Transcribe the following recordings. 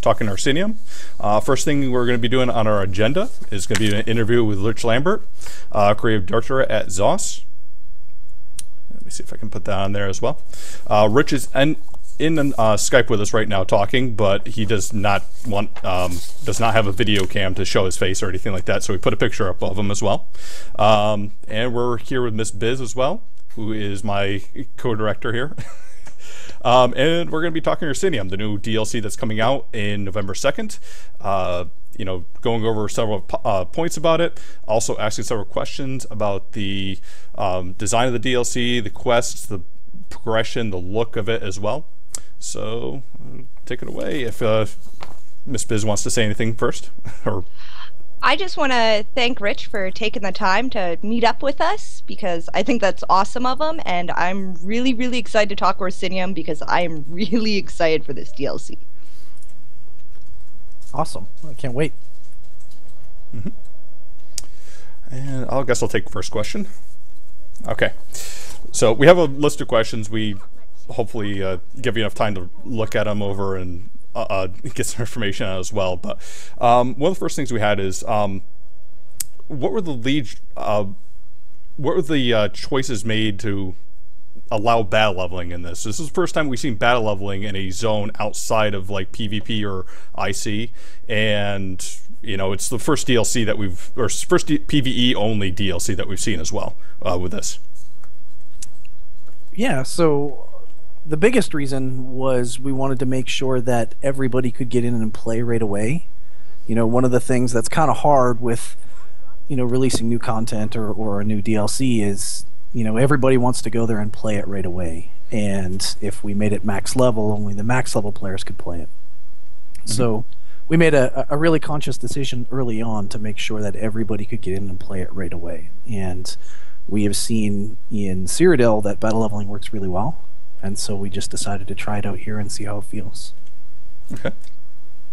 talking Orsinium. First thing we're going to be doing on our agenda is going to be an interview with Rich Lambert, Creative Director at ZOS. Let me see if I can put that on there as well. Rich is in Skype with us right now talking, but he does not have a video cam to show his face or anything like that, so we put a picture up of him as well. And we're here with Miss Biz as well, who is my co-director here. And we're going to be talking Orsinium, the new DLC that's coming out in November 2nd. Going over several points about it, also asking several questions about the design of the DLC, the quests, the progression, the look of it as well. So, take it away if Miss Biz wants to say anything first. Or I just want to thank Rich for taking the time to meet up with us, because I think that's awesome of him, and I'm really, really excited to talk Orsinium because I am really excited for this DLC. Awesome. I can't wait. Mm-hmm. And I guess I'll take the first question. Okay. So we have a list of questions. We hopefully give you enough time to look at them over and get some information out as well. But one of the first things we had is what were the choices made to allow battle leveling in this? This is the first time we've seen battle leveling in a zone outside of like PvP or IC, and it's the first DLC that first PvE only DLC that we've seen as well with this. Yeah, so the biggest reason was we wanted to make sure that everybody could get in and play right away. One of the things that's kind of hard with, releasing new content or a new DLC is, everybody wants to go there and play it right away. And if we made it max level, only the max level players could play it. Mm-hmm. So we made a really conscious decision early on to make sure that everybody could get in and play it right away. And we have seen in Cyrodiil that battle leveling works really well. And so we just decided to try it out here and see how it feels. Okay.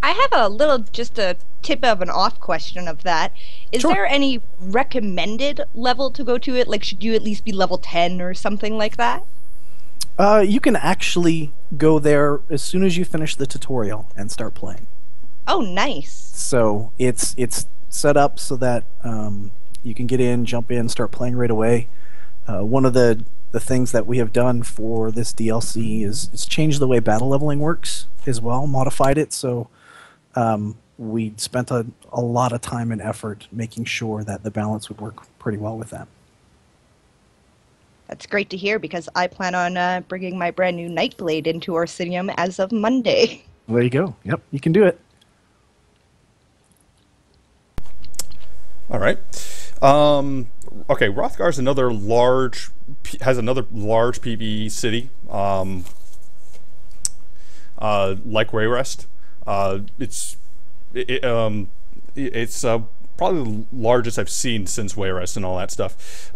I have just a tip of an off question of that. Is Sure. there any recommended level to go to it? Like, should you at least be level 10 or something like that? You can actually go there as soon as you finish the tutorial and start playing. Oh, nice. So it's set up so that you can get in, jump in, start playing right away. One of the things that we have done for this DLC is changed the way battle leveling works as well, modified it. So we spent a lot of time and effort making sure that the balance would work pretty well with that. That's great to hear, because I plan on bringing my brand new Nightblade into Orsinium as of Monday. There you go. Yep, you can do it. All right. Okay, Hrothgar has another large PvE city, like Wayrest. It's probably the largest I've seen since Wayrest and all that stuff.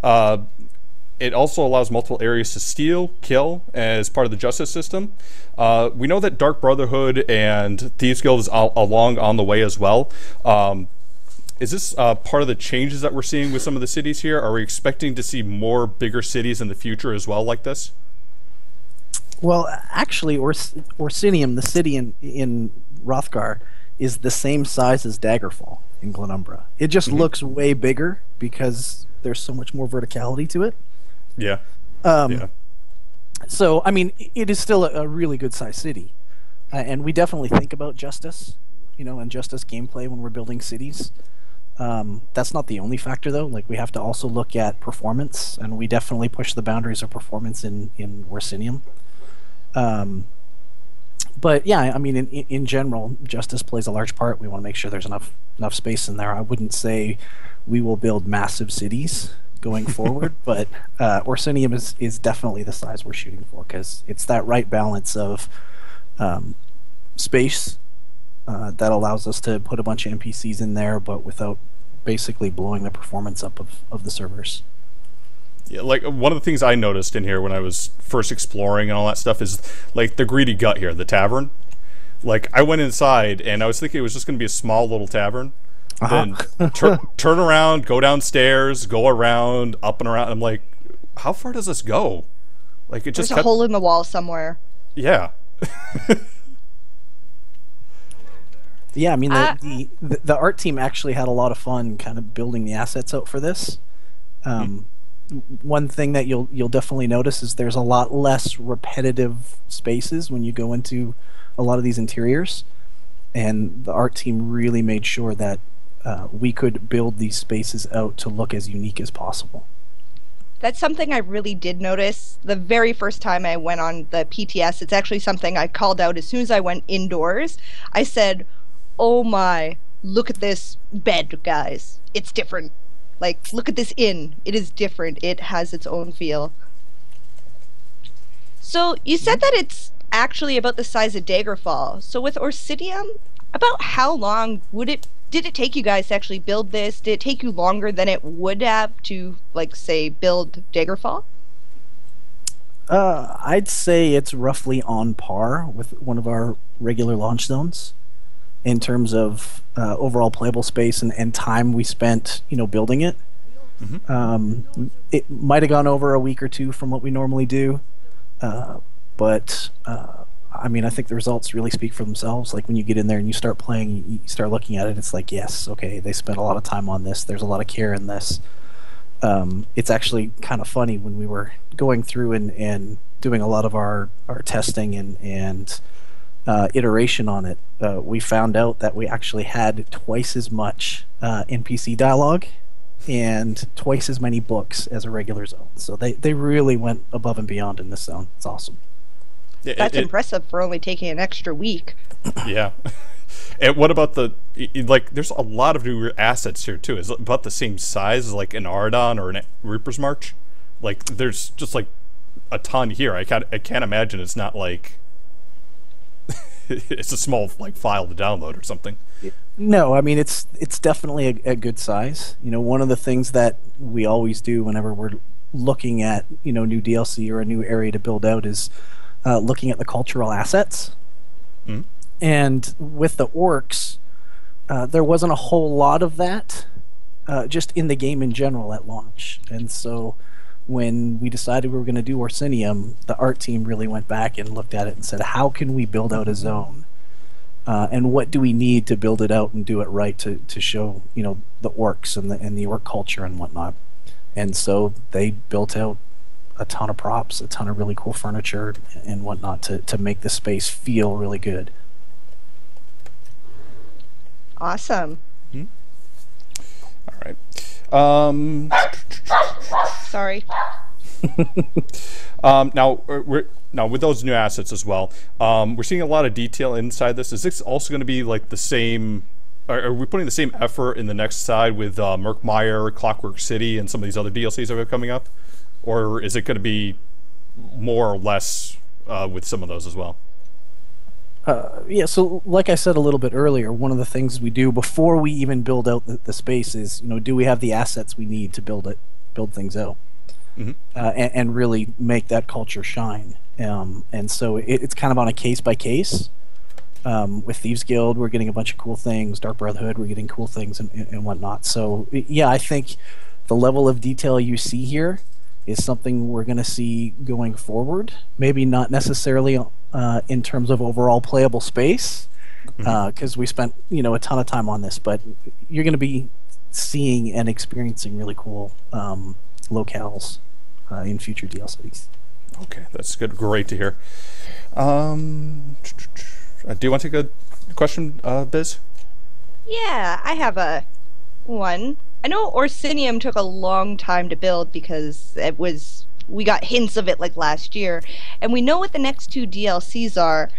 It also allows multiple areas to steal, kill as part of the justice system. We know that Dark Brotherhood and Thieves Guild is along on the way as well. Is this part of the changes that we're seeing with some of the cities here? Are we expecting to see more bigger cities in the future as well like this? Well, actually, Orsinium, the city in Hrothgar, is the same size as Daggerfall in Glenumbra. It just looks way bigger because there's so much more verticality to it. Yeah. So, I mean, it is still a really good-sized city. And we definitely think about justice, and justice gameplay when we're building cities. That's not the only factor, though. Like, we have to also look at performance, and we definitely push the boundaries of performance in Orsinium. But yeah, I mean, in general, justice plays a large part. We want to make sure there's enough space in there. I wouldn't say we will build massive cities going forward, but Orsinium is definitely the size we're shooting for, because it's that right balance of space that allows us to put a bunch of NPCs in there, but without basically blowing the performance up of the servers. Yeah, like one of the things I noticed in here when I was first exploring and all that stuff is like the Greedy Gut here, the tavern. Like I went inside and I was thinking it was just going to be a small little tavern. Then turn around, go downstairs, go around, up and around. I'm like, how far does this go? Like it just There's a hole in the wall somewhere. Yeah. Yeah, I mean the art team actually had a lot of fun kind of building the assets out for this. One thing that you'll definitely notice is there's a lot less repetitive spaces when you go into a lot of these interiors, and the art team really made sure that we could build these spaces out to look as unique as possible. That's something I really did notice the very first time I went on the PTS. It's actually something I called out as soon as I went indoors. I said, "Oh my, look at this bed, guys. It's different. Like, look at this inn. It is different. It has its own feel." So, you said that it's actually about the size of Daggerfall. So, with Orsinium, about how long did it take you guys to actually build this? Did it take you longer than it would have to, like, say, build Daggerfall? I'd say it's roughly on par with one of our regular launch zones in terms of overall playable space and time we spent, building it. It might have gone over a week or two from what we normally do, but I mean, I think the results really speak for themselves. Like when you get in there and you start playing, you start looking at it, it's like, yes, okay, they spent a lot of time on this. There's a lot of care in this. It's actually kind of funny when we were going through and doing a lot of our testing and iteration on it. We found out that we actually had twice as much NPC dialogue and twice as many books as a regular zone. So they really went above and beyond in this zone. It's awesome. That's impressive for only taking an extra week. Yeah. And what about there's a lot of new assets here too. Is it about the same size as like an Ardon or an Reaper's March? Like there's just like a ton here. I can't imagine it's not like it's a small like file to download or something. No, I mean it's definitely a good size. One of the things that we always do whenever we're looking at new DLC or a new area to build out is looking at the cultural assets. And with the orcs, there wasn't a whole lot of that just in the game in general at launch. And so when we decided we were going to do Orsinium, the art team really went back and looked at it and said, how can we build out a zone? And what do we need to build it out and do it right to show the orcs and the orc culture and whatnot? And so they built out a ton of props, a ton of really cool furniture and whatnot to make the space feel really good. Awesome. All right. Sorry. Now with those new assets as well, we're seeing a lot of detail inside this. Is this also going to be like the same? Are we putting the same effort in the next side with Murkmire, Clockwork City, and some of these other DLCs that are coming up, or is it going to be more or less with some of those as well? Yeah, so like I said a little bit earlier, one of the things we do before we even build out the space is, do we have the assets we need to build things out, and really make that culture shine. And so it's kind of on a case by case. With Thieves Guild, we're getting a bunch of cool things. Dark Brotherhood, we're getting cool things and whatnot. So yeah, I think the level of detail you see here is something we're going to see going forward. Maybe not necessarily in terms of overall playable space, because we spent a ton of time on this, but you're going to be seeing and experiencing really cool locales in future DLCs. Okay, that's good. Great to hear. Do you want to take a question, Biz? Yeah, I have one. I know Orsinium took a long time to build because we got hints of it like last year, and we know what the next two DLCs are.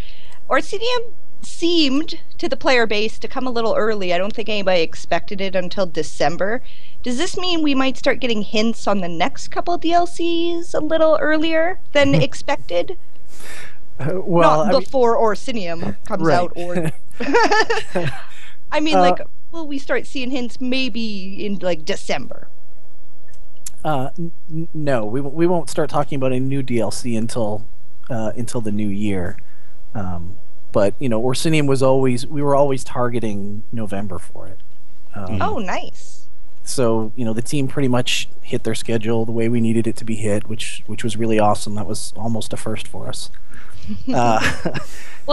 Orsinium seemed to the player base to come a little early. I don't think anybody expected it until December. Does this mean we might start getting hints on the next couple DLCs a little earlier than expected? Well, not before Orsinium comes out, or I mean, will we start seeing hints maybe in like December? No, we won't start talking about a new DLC until the new year. But Orsinium we were always targeting November for it. Oh, nice. So the team pretty much hit their schedule the way we needed it to be hit, which was really awesome. That was almost a first for us. Well,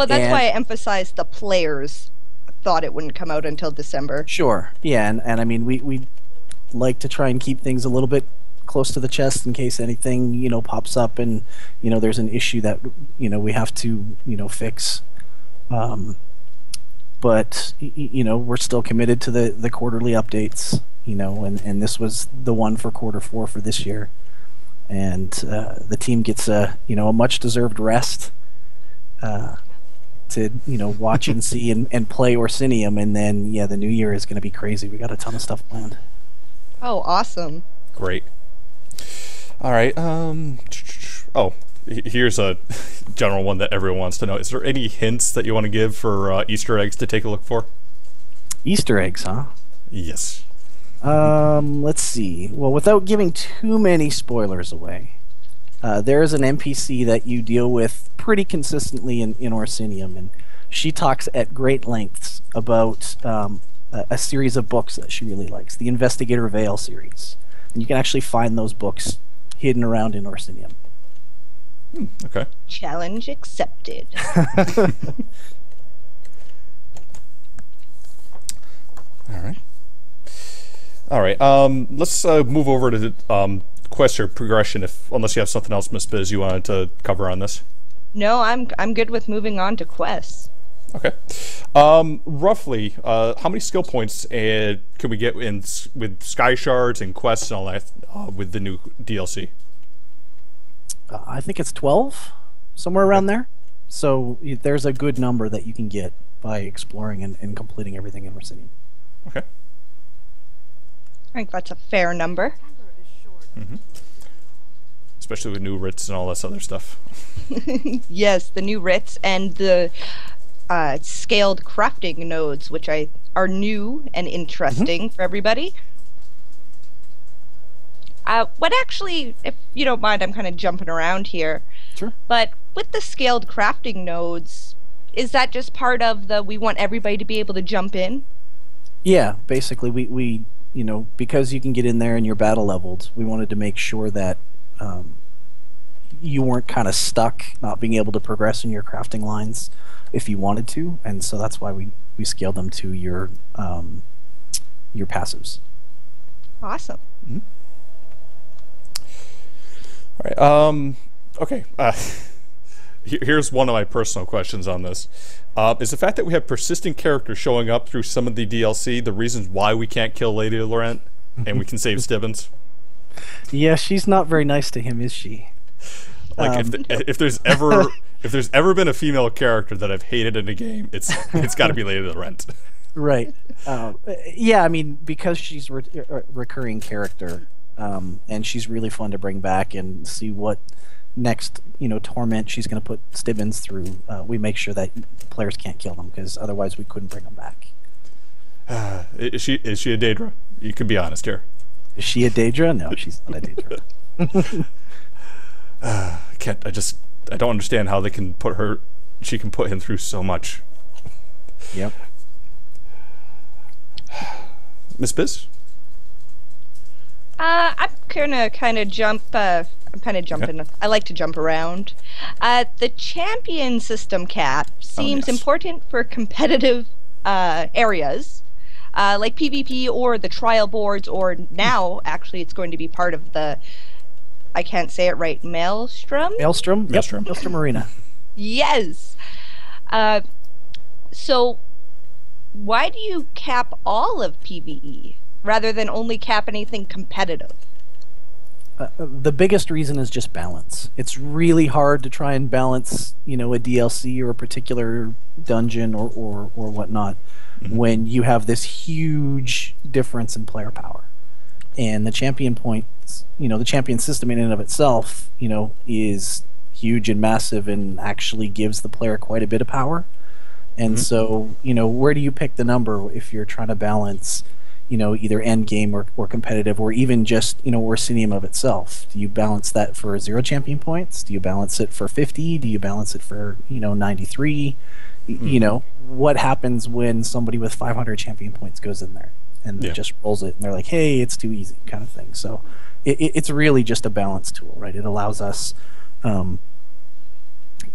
that's why I emphasized the players thought it wouldn't come out until December. Sure. Yeah, and I mean, we like to try and keep things a little bit close to the chest in case anything, pops up and, there's an issue that, we have to, fix. But, we're still committed to the quarterly updates, and this was the one for Q4 for this year. And the team gets a much-deserved rest to watch and see and play Orsinium, and then the new year is going to be crazy. We got a ton of stuff planned. Oh, awesome! Great. All right. Here's a general one that everyone wants to know. Is there any hints that you want to give for Easter eggs to take a look for? Easter eggs, huh? Yes. Let's see. Well, without giving too many spoilers away, there is an NPC that you deal with pretty consistently in Orsinium, and she talks at great lengths about a series of books that she really likes, the Investigator Vale series. And you can actually find those books hidden around in Orsinium. Okay. Challenge accepted. All right. Let's move over to the quest or progression. Unless you have something else, Miss Biz, you wanted to cover on this. No, I'm good with moving on to quests. Okay. Roughly, how many skill points can we get with Sky Shards and quests and all that with the new DLC? I think it's 12, somewhere around there. So there's a good number that you can get by exploring and completing everything in Orsinium. Okay. I think that's a fair number. Mm-hmm. Especially with new writs and all this other stuff. Yes, the new writs and the scaled crafting nodes, which are new and interesting for everybody. What actually, if you don't mind, I'm kind of jumping around here. Sure. But with the scaled crafting nodes, is that just part of we want everybody to be able to jump in? Yeah, basically, we because you can get in there and you're battle leveled, we wanted to make sure that you weren't kind of stuck not being able to progress in your crafting lines if you wanted to, and so that's why we scaled them to your passives. Awesome. Mm-hmm. All right. Okay. Here's one of my personal questions on this. Is the fact that we have persistent characters showing up through some of the DLC the reasons why we can't kill Lady Laurent and we can save Stibbins? Yeah, she's not very nice to him, is she? Like if there's ever been a female character that I've hated in a game, it's got to be Lady Laurent. Right. Yeah, I mean, because she's a recurring character, and she's really fun to bring back and see what next torment she's going to put Stibbins through. We make sure that players can't kill them, because otherwise we couldn't bring them back. Is she a Daedra? You can be honest here. Is she a Daedra? No, she's not a Daedra. I don't understand how she can put him through so much. Yep. Miss Biz? I'm gonna kind of jump. I'm kind of jumping. Okay. I like to jump around. The champion system cap seems important for competitive areas, like PvP or the trial boards, or now actually it's going to be part of the. I can't say it right. Maelstrom. Maelstrom. Yep. Maelstrom Arena. Yes. So, why do you cap all of PvE rather than only cap anything competitive? The biggest reason is just balance. It's really hard to try and balance, a DLC or a particular dungeon or whatnot when you have this huge difference in player power. And the champion points, the champion system in and of itself, is huge and massive and actually gives the player quite a bit of power. And so, where do you pick the number if you're trying to balance, either end game or competitive, or even just, Orsinium of itself? Do you balance that for 0 champion points? Do you balance it for 50? Do you balance it for, 93? What happens when somebody with 500 champion points goes in there and just rolls it and they're like, hey, it's too easy, kind of thing. So it's really just a balance tool, right? It allows us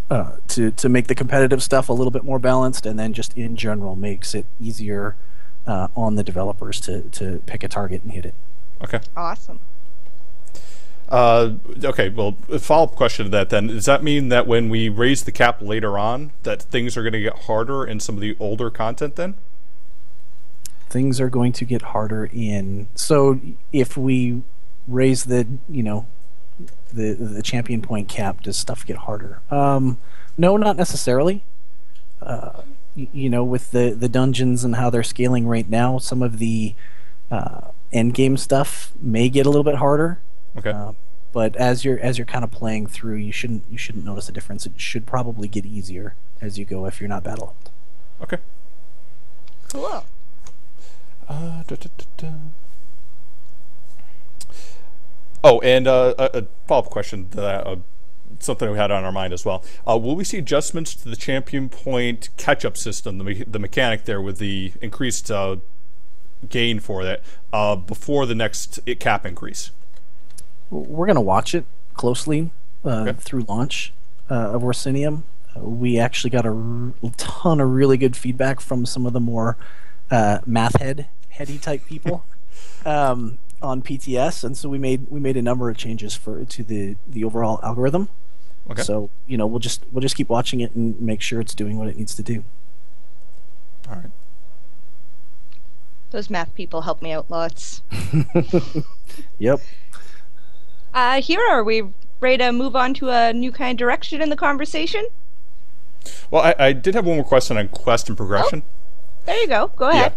to make the competitive stuff a little bit more balanced, and then just in general makes it easier on the developers to pick a target and hit it. Okay. Awesome. Okay, well, a follow-up question to that then. Does that mean that when we raise the cap later on, that things are going to get harder in some of the older content then? Things are going to get harder so if we raise the champion point cap, does stuff get harder? No, not necessarily. With the dungeons and how they're scaling right now, some of the end game stuff may get a little bit harder. Okay. But as you're kind of playing through, you shouldn't notice a difference. It should probably get easier as you go if you're not battle helped. Okay. Cool. Oh, and a follow-up question to that, something we had on our mind as well. Will we see adjustments to the champion point catch-up system, the mechanic there with the increased gain for that, before the next cap increase? We're going to watch it closely through launch of Orsinium. We actually got a ton of really good feedback from some of the more heady type people on PTS, and so we made a number of changes to the overall algorithm. Okay. So we'll just keep watching it and make sure it's doing what it needs to do. All right. Those math people help me out lots. Yep. Hero, are we ready to move on to a new kind of direction in the conversation? Well, I did have one more question on quest and progression. Oh, there you go. Go ahead.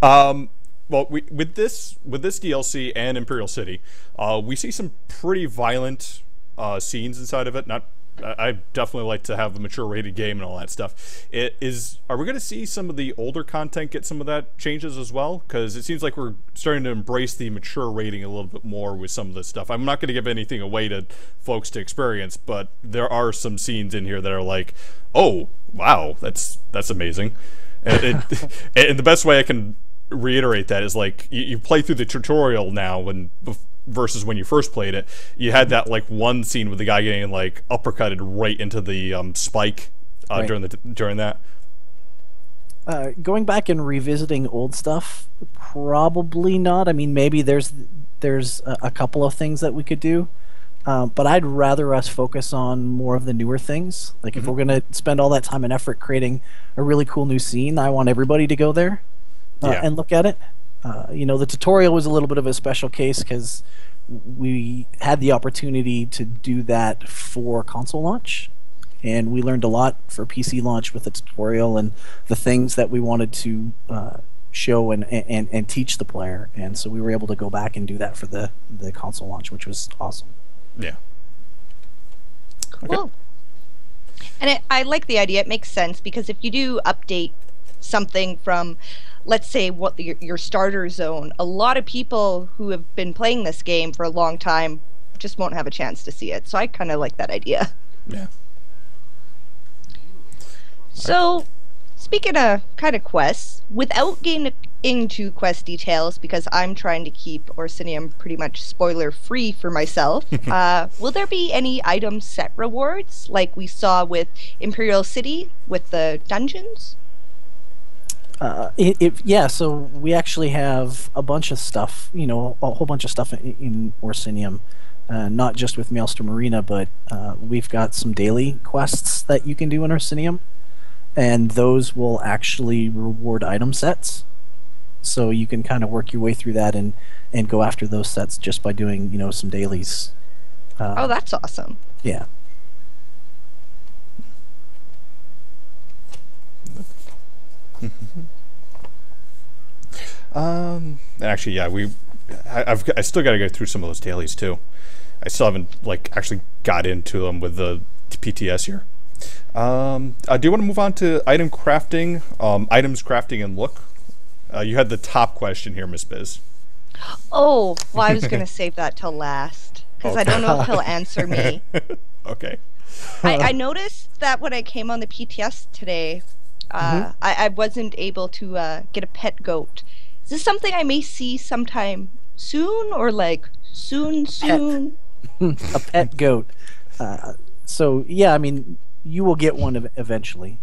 Yeah. Well, with this DLC and Imperial City, we see some pretty violent scenes inside of it. I definitely like to have a mature rated game and all that stuff. Are we going to see some of the older content get some of that changes as well? Because it seems like we're starting to embrace the mature rating a little bit more with some of this stuff. I'm not going to give anything away to folks to experience, but there are some scenes in here that are like, oh wow, that's amazing. And the best way I can reiterate that is like you play through the tutorial now versus when you first played it. You had that like one scene with the guy getting like uppercutted right into the spike right. during that. Going back and revisiting old stuff, probably not. I mean, maybe there's a couple of things that we could do, but I'd rather us focus on more of the newer things. Like if we're gonna spend all that time and effort creating a really cool new scene, I want everybody to go there and look at it. The tutorial was a little bit of a special case because we had the opportunity to do that for console launch, and we learned a lot for PC launch with the tutorial and the things that we wanted to show and teach the player, and so we were able to go back and do that for the console launch, which was awesome. Yeah. Cool. Okay. And I like the idea. It makes sense because if you do update something from, let's say, what your starter zone, a lot of people who have been playing this game for a long time just won't have a chance to see it. So I kind of like that idea. Yeah. So, speaking of kind of quests, without getting into quest details, because I'm trying to keep Orsinium pretty much spoiler-free for myself, will there be any item set rewards like we saw with Imperial City with the dungeons? So we actually have a bunch of stuff, a whole bunch of stuff in Orsinium, not just with Maelstrom Arena, but we've got some daily quests that you can do in Orsinium, and those will actually reward item sets. So you can kind of work your way through that and go after those sets just by doing, some dailies. Oh, that's awesome. Yeah. Actually, yeah, I still got to go through some of those dailies too. I still haven't actually got into them with the PTS here. Do you want to move on to items crafting and look? You had the top question here, Miss Biz. Oh, well, I was going to save that till last because I don't know if he'll answer me. Okay. I noticed that when I came on the PTS today, I wasn't able to get a pet goat. Is this something I may see sometime soon, or soon? A pet goat. So yeah, I mean, you will get one eventually.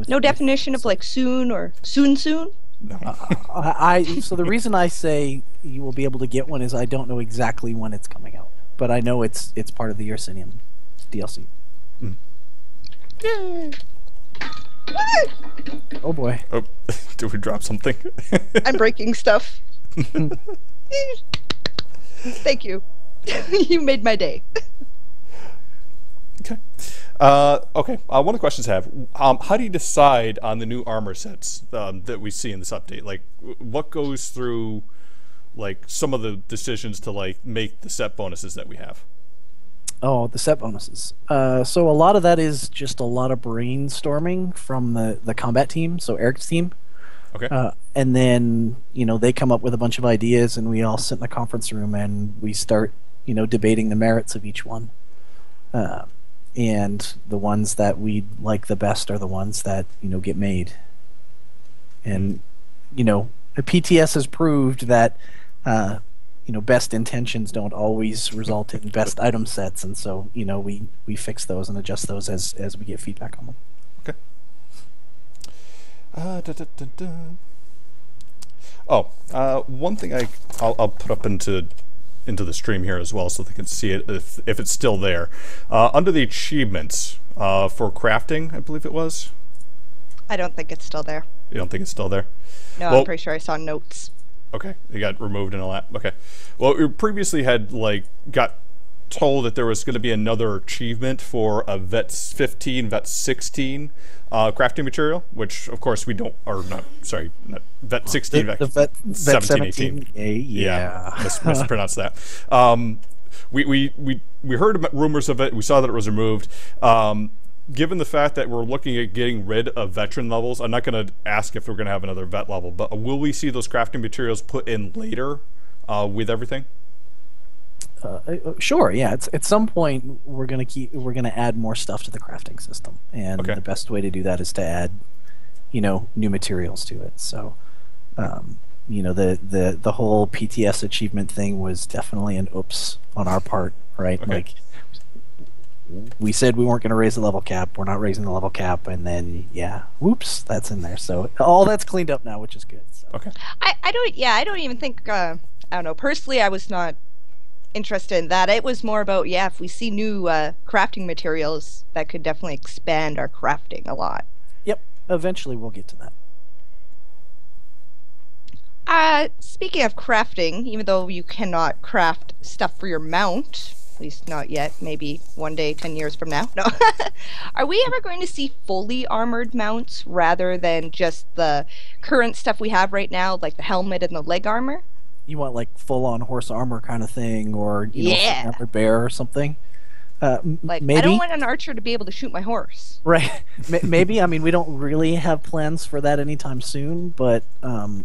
No definition of like soon or soon? No. So the reason I say you will be able to get one is I don't know exactly when it's coming out, but I know it's part of the Orsinium DLC. Oh boy! Oh, did we drop something? I'm breaking stuff. Thank you. You made my day. Okay. Okay. One of the questions I have: how do you decide on the new armor sets that we see in this update? Like, what goes through, like, some of the decisions to like make the set bonuses that we have? Oh, the set bonuses. So a lot of that is just a lot of brainstorming from the combat team, so Eric's team. Okay. And then, they come up with a bunch of ideas, and we all sit in a conference room and we start, debating the merits of each one. And the ones that we like the best are the ones that, get made. And, the PTS has proved that, best intentions don't always result in best item sets, and so we fix those and adjust those as we get feedback on them. Okay. One thing I'll put up into the stream here as well, so they can see it if it's still there. Under the achievements for crafting, I believe it was. I don't think it's still there. You don't think it's still there? No, Well, I'm pretty sure I saw notes. Okay, it got removed and all that. Okay, well, we previously had got told that there was going to be another achievement for a Vet 15, Vet 16 crafting material, which of course we don't. Or not. Sorry, not Vet 16, The Vet Vet 17, 18. Yeah. mispronounced that. We heard about rumors of it. We saw that it was removed. Given the fact that we're looking at getting rid of veteran levels, I'm not going to ask if we're going to have another vet level, but will we see those crafting materials put in later with everything? Sure. Yeah. At some point we're gonna add more stuff to the crafting system, and Okay. the best way to do that is to add, new materials to it. So, the whole PTS achievement thing was definitely an oops on our part, right? Okay. Like, we said we weren't going to raise the level cap. We're not raising the level cap, and then whoops, that's in there. So all that's cleaned up now, which is good. So. Okay. I don't even think, I don't know, personally I was not interested in that. It was more about, if we see new crafting materials, that could definitely expand our crafting a lot. Yep. Eventually we'll get to that. Speaking of crafting, even though you cannot craft stuff for your mount, at least not yet, maybe one day, 10 years from now, no. Are we ever going to see fully armored mounts rather than just the current stuff we have right now, like the helmet and the leg armor? You want like full-on horse armor kind of thing, or armored bear or something? Maybe. I don't want an archer to be able to shoot my horse. Right. Maybe. I mean, we don't really have plans for that anytime soon, but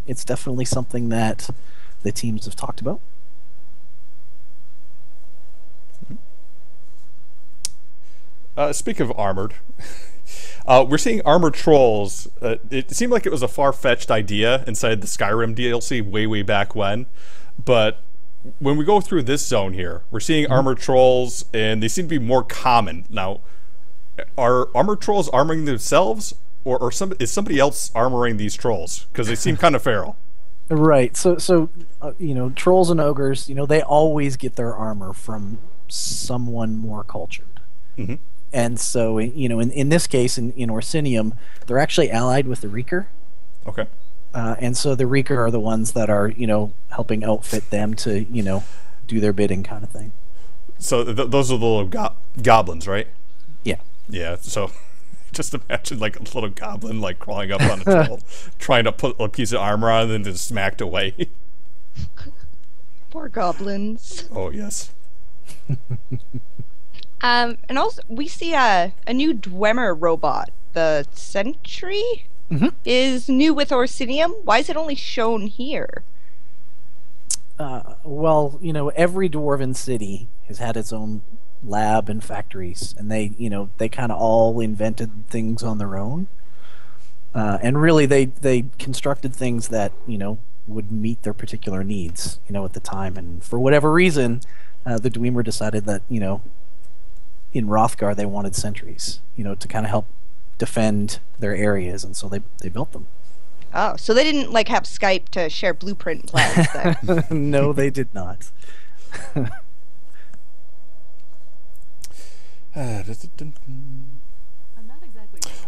it's definitely something that the teams have talked about. Speaking of armored, we're seeing armored trolls. It seemed like it was a far-fetched idea inside the Skyrim DLC way back when, but when we go through this zone here, we're seeing armored trolls, and they seem to be more common. Now, are armored trolls armoring themselves, or is somebody else armoring these trolls? Because they seem kind of feral. Right. So trolls and ogres, they always get their armor from someone more cultured. Mm-hmm. And so, in this case, in Orsinium, they're actually allied with the Reeker. Okay. And so the Reeker are the ones that are, helping outfit them to, do their bidding kind of thing. So those are the little goblins, right? Yeah. Yeah, so just imagine like a little goblin like crawling up on a troll, trying to put a piece of armor on and then just smacked away. Poor goblins. Oh, yes. And also, we see a new Dwemer robot. The Sentry is new with Orsinium. Why is it only shown here? Well, every dwarven city has had its own lab and factories, and they kind of all invented things on their own. And really, they constructed things that, would meet their particular needs, at the time. And for whatever reason, the Dwemer decided that, in Hrothgar they wanted sentries, to kind of help defend their areas, and so they built them. Oh, so they didn't like have Skype to share blueprint plans then? No, they did not.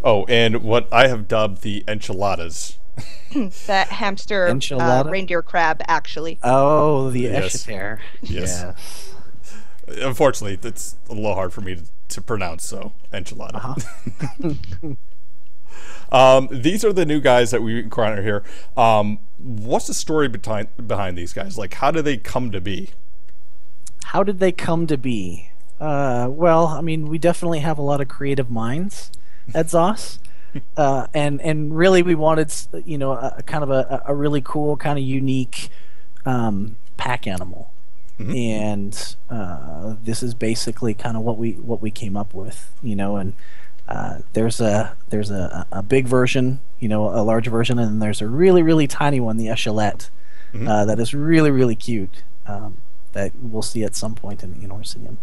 Oh, and what I have dubbed the enchiladas. That hamster reindeer crab, actually. Oh, the Yes. Eschater. Yes. Unfortunately, it's a little hard for me to pronounce, so enchilada. These are the new guys that we encounter here. What's the story behind these guys? Like, how do they come to be? How did they come to be? Well, I mean, we definitely have a lot of creative minds at ZOS. And really we wanted, a kind of a really cool, kind of unique pack animal. Mm-hmm. And this is basically kind of what we came up with, and there's a big version, a large version, and there's a really, really tiny one, the Echelette, mm-hmm. That is really, really cute, that we'll see at some point in Orsinium.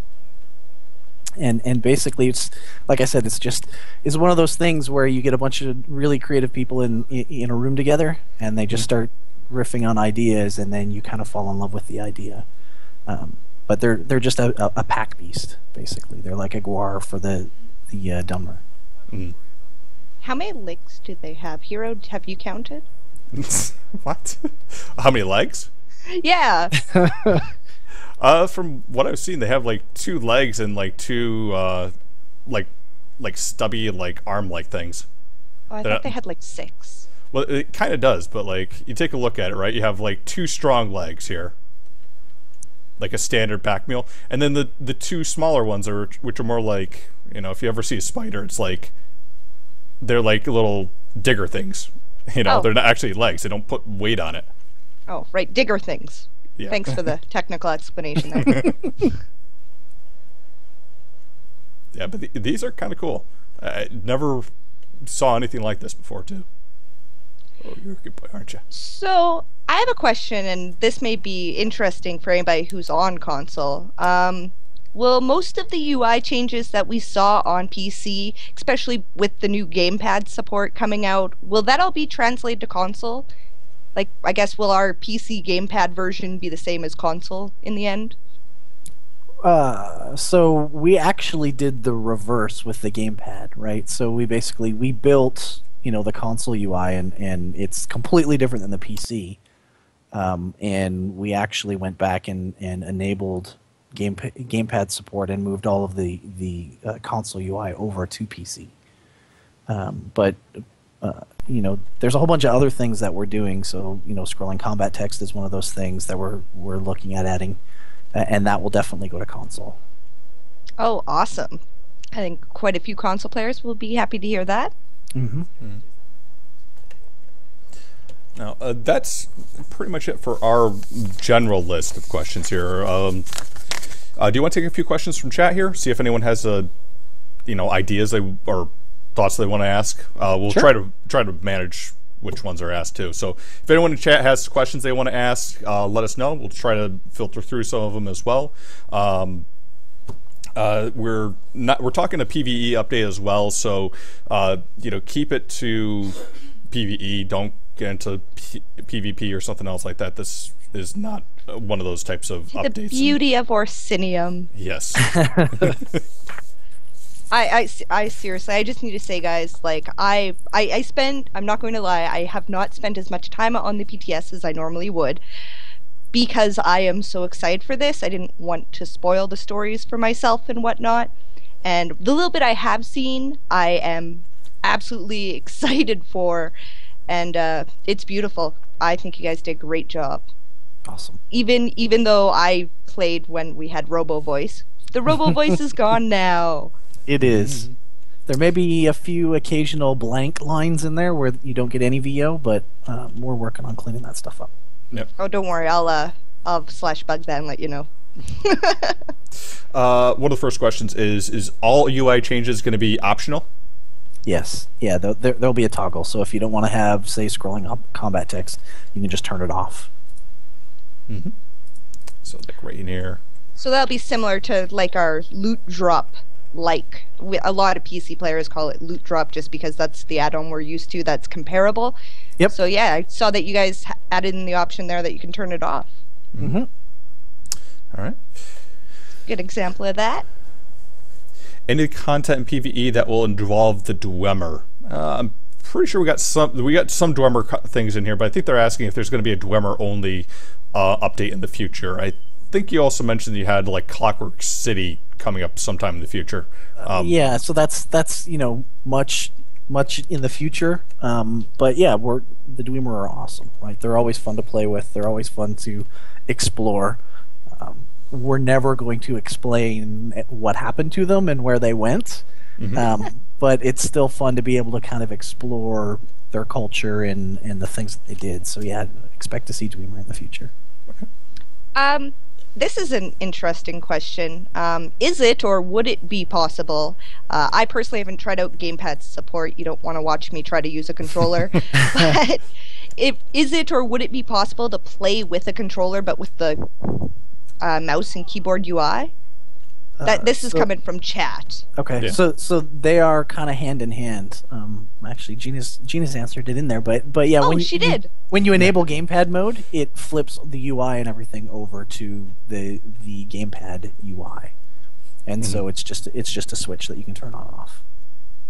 And basically, it's like I said, it's one of those things where you get a bunch of really creative people in a room together, and they just start riffing on ideas, and then you kind of fall in love with the idea. But they're just a pack beast, basically. They're like a guar for the dumber. Mm. How many legs do they have? Hero, have you counted? What? How many legs? Yeah. From what I've seen, they have like 2 legs and like 2 like stubby like arm-like things. Oh, I thought they had like 6. Well, it kind of does, but like you take a look at it, right? You have like 2 strong legs here, like a standard pack mule, and then the 2 smaller ones which are more like, if you ever see a spider, it's like they're like little digger things. They're not actually legs. They don't put weight on it. Oh, right, digger things. Yeah. Thanks for the technical explanation there. Yeah, but these are kind of cool. I never saw anything like this before, too. Oh, you're a good boy, aren't you? So, I have a question, and this may be interesting for anybody who's on console. Will most of the UI changes that we saw on PC, especially with the new gamepad support coming out, will that all be translated to console? Like, I guess, will our PC gamepad version be the same as console in the end? So we actually did the reverse with the gamepad, right? So we built, the console UI, and it's completely different than the PC. And we actually went back and enabled gamepad support and moved all of the console UI over to PC. But there's a whole bunch of other things that we're doing. So, scrolling combat text is one of those things that we're looking at adding, and that will definitely go to console. Oh, awesome. I think quite a few console players will be happy to hear that. Mm-hmm. Mm-hmm. Now, that's pretty much it for our general list of questions here. Do you want to take a few questions from chat here? See if anyone has ideas or thoughts they want to ask. We'll Sure. try to manage which ones are asked too. So if anyone in chat has questions they want to ask, let us know. We'll try to filter through some of them as well. We're talking a PvE update as well, so keep it to PvE. Don't get into PvP or something else like that. This is not one of those types of updates. The beauty of Orsinium. Yes. I seriously, I just need to say, guys, like, I'm not going to lie, I have not spent as much time on the PTS as I normally would, because I am so excited for this. I didn't want to spoil the stories for myself and whatnot, and the little bit I have seen, I am absolutely excited for, and it's beautiful. I think you guys did a great job. Awesome. Even though I played when we had Robo Voice, the Robo Voice is gone now. It is. Mm-hmm. There may be a few occasional blank lines in there where you don't get any VO, but we're working on cleaning that stuff up. Yep. Oh, don't worry. I'll slash bug that and let you know. One of the first questions is all UI changes going to be optional? Yes. Yeah, there'll be a toggle. So if you don't want to have, say, scrolling up combat text, you can just turn it off. Mm-hmm. So like right in here. So that'll be similar to like our loot drop like. A lot of PC players call it loot drop just because that's the add-on we're used to that's comparable. Yep. So yeah, I saw that you guys added in the option there that you can turn it off. Mm-hmm. All right. Good example of that. Any content in PvE that will involve the Dwemer. I'm pretty sure we got some Dwemer things in here, but I think they're asking if there's going to be a Dwemer only update in the future. I think you also mentioned you had like Clockwork City coming up sometime in the future. Yeah, so that's much in the future. But yeah, the Dwemer are awesome, right? They're always fun to play with. They're always fun to explore. We're never going to explain what happened to them and where they went, but it's still fun to be able to kind of explore their culture and the things that they did. So yeah, expect to see Dwemer in the future. Okay. This is an interesting question. Is it or would it be possible? I personally haven't tried out gamepad support. You don't want to watch me try to use a controller. But is it or would it be possible to play with a controller but with the mouse and keyboard UI? This is coming from chat. Okay, yeah. So they are kind of hand in hand. Actually, Gina's answered it in there, but yeah. Oh, she did. When you enable gamepad mode, it flips the UI and everything over to the gamepad UI, and so it's just a switch that you can turn on and off.